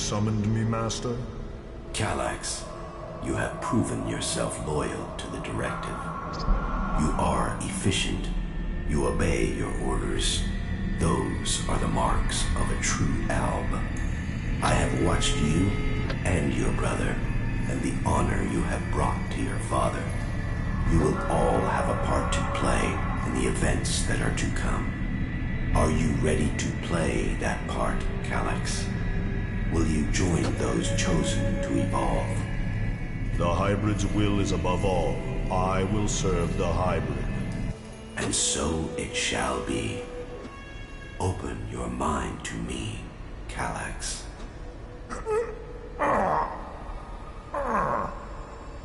summoned me, Master? Kallax, you have proven yourself loyal to the directive. You are efficient. You obey your orders. Those are the marks of a true alb. I have watched you and your brother, and the honor you have brought to your father. You will all have a part to play in the events that are to come. Are you ready to play that part, Kallax? Will you join those chosen to evolve? The hybrid's will is above all. I will serve the hybrid. And so it shall be. Open your mind to me, Kallax.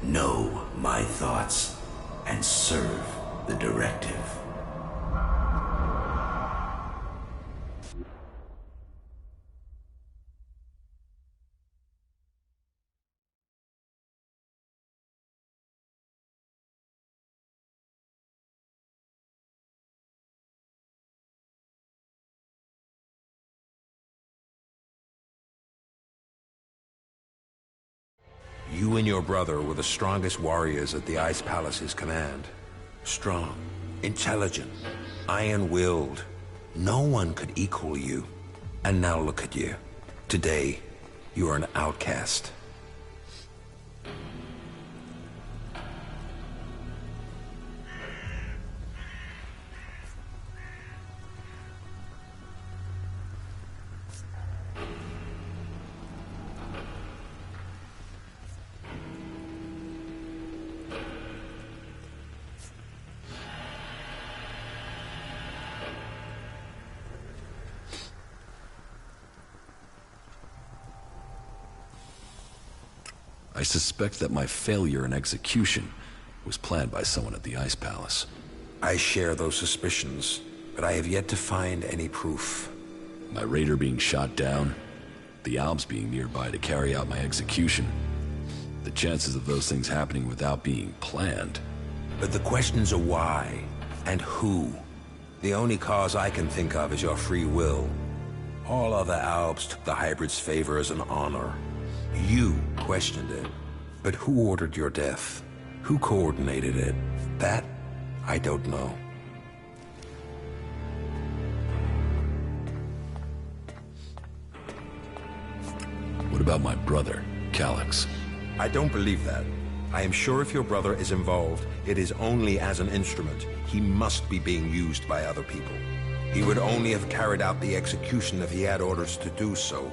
Know my thoughts and serve the directive. You and your brother were the strongest warriors at the Ice Palace's command. Strong, intelligent, iron-willed. No one could equal you. And now look at you. Today, you are an outcast. I suspect that my failure in execution was planned by someone at the Ice Palace. I share those suspicions, but I have yet to find any proof. My raider being shot down, the Albs being nearby to carry out my execution. The chances of those things happening without being planned. But the questions are why and who. The only cause I can think of is your free will. All other Albs took the hybrid's favor as an honor. You questioned it. But who ordered your death? Who coordinated it? That, I don't know. What about my brother, Kallax? I don't believe that. I am sure if your brother is involved, it is only as an instrument. He must be being used by other people. He would only have carried out the execution if he had orders to do so.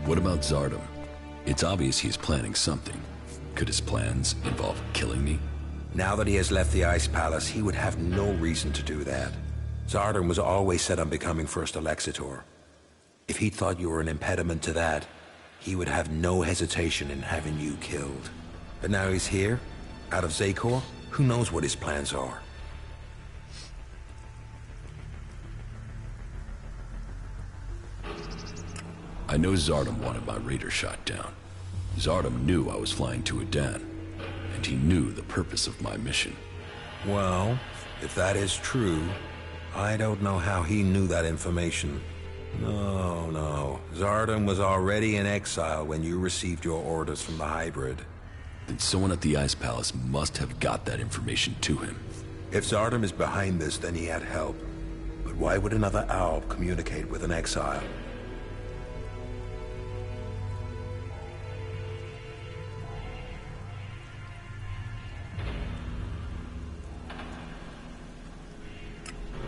What about Zardom? It's obvious he's planning something. Could his plans involve killing me? Now that he has left the Ice Palace, he would have no reason to do that. Zardom was always set on becoming First Alexitor. If he thought you were an impediment to that, he would have no hesitation in having you killed. But now he's here, out of Zakor, who knows what his plans are? I know Zardom wanted my raider shot down. Zardom knew I was flying to Adan, and he knew the purpose of my mission. Well, if that is true, I don't know how he knew that information. No. Zardom was already in exile when you received your orders from the hybrid. Then someone at the Ice Palace must have got that information to him. If Zardom is behind this, then he had help. But why would another Alb communicate with an exile?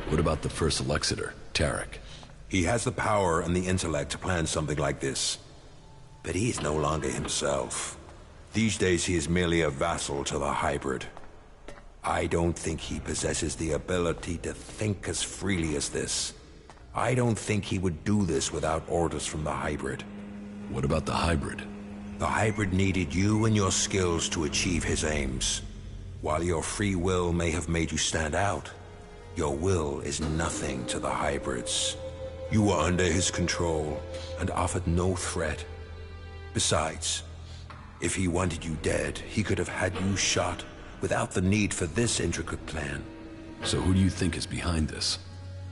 What about the First Alexitor, Tarek? He has the power and the intellect to plan something like this. But he is no longer himself. These days he is merely a vassal to the hybrid. I don't think he possesses the ability to think as freely as this. I don't think he would do this without orders from the hybrid. What about the hybrid? The hybrid needed you and your skills to achieve his aims. While your free will may have made you stand out, your will is nothing to the hybrids. You were under his control and offered no threat. Besides, if he wanted you dead, he could have had you shot without the need for this intricate plan. So who do you think is behind this?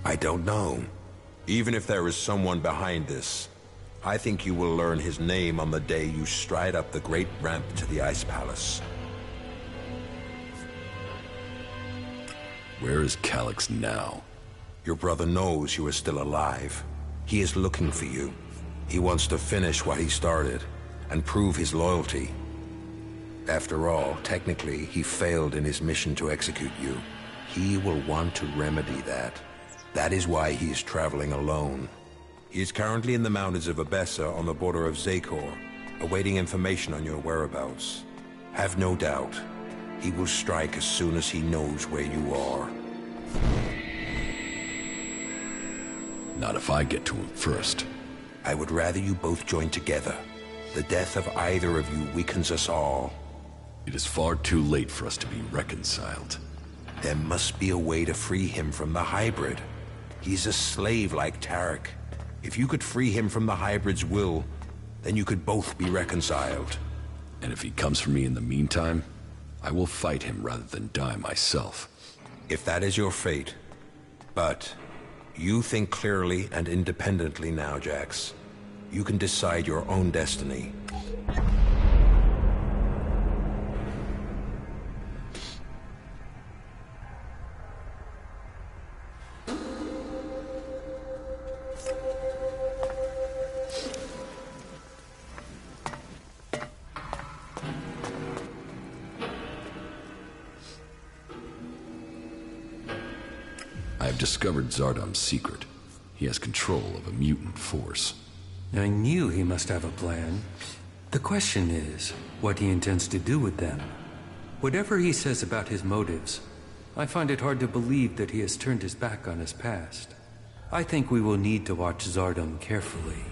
I don't know. Even if there is someone behind this, I think you will learn his name on the day you stride up the great ramp to the Ice Palace. Where is Calyx now? Your brother knows you are still alive. He is looking for you. He wants to finish what he started, and prove his loyalty. After all, technically, he failed in his mission to execute you. He will want to remedy that. That is why he is traveling alone. He is currently in the mountains of Abessa on the border of Zakor, awaiting information on your whereabouts. Have no doubt, he will strike as soon as he knows where you are. Not if I get to him first. I would rather you both join together. The death of either of you weakens us all. It is far too late for us to be reconciled. There must be a way to free him from the hybrid. He's a slave like Tarek. If you could free him from the hybrid's will, then you could both be reconciled. And if he comes for me in the meantime, I will fight him rather than die myself. If that is your fate. But you think clearly and independently now, Jax. You can decide your own destiny. I have discovered Zardom's secret. He has control of a mutant force. I knew he must have a plan. The question is, what he intends to do with them. Whatever he says about his motives, I find it hard to believe that he has turned his back on his past. I think we will need to watch Zardom carefully.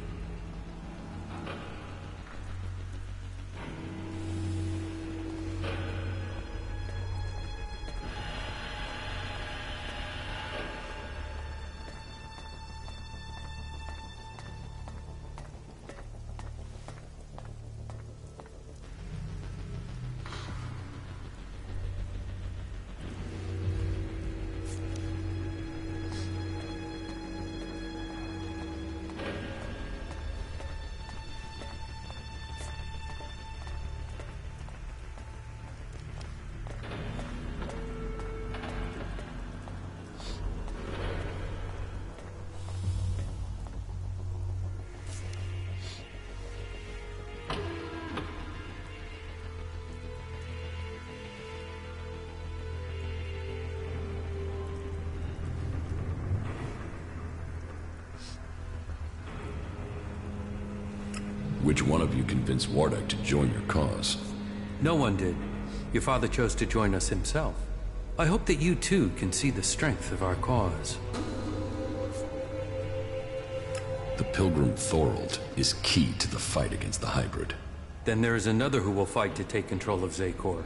Which one of you convinced Wardak to join your cause? No one did. Your father chose to join us himself. I hope that you too can see the strength of our cause. The Pilgrim Thorold is key to the fight against the hybrid. Then there is another who will fight to take control of Zakor.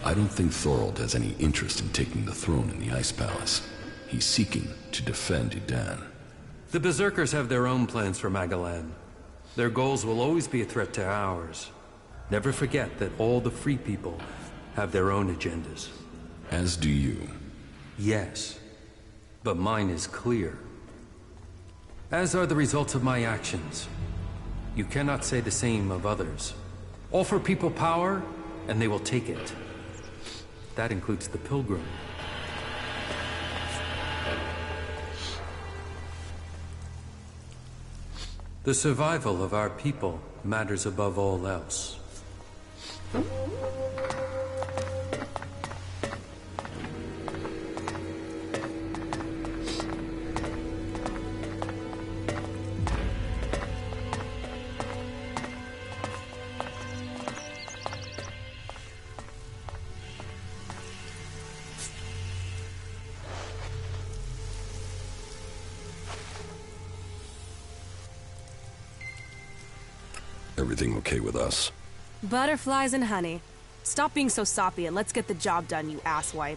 I don't think Thorold has any interest in taking the throne in the Ice Palace. He's seeking to defend Edan. The Berserkers have their own plans for Magalan. Their goals will always be a threat to ours. Never forget that all the free people have their own agendas. As do you. Yes, but mine is clear. As are the results of my actions. You cannot say the same of others. Offer people power, and they will take it. That includes the Pilgrim. The survival of our people matters above all else. Everything okay with us? Butterflies and honey. Stop being so soppy and let's get the job done, you asswipe.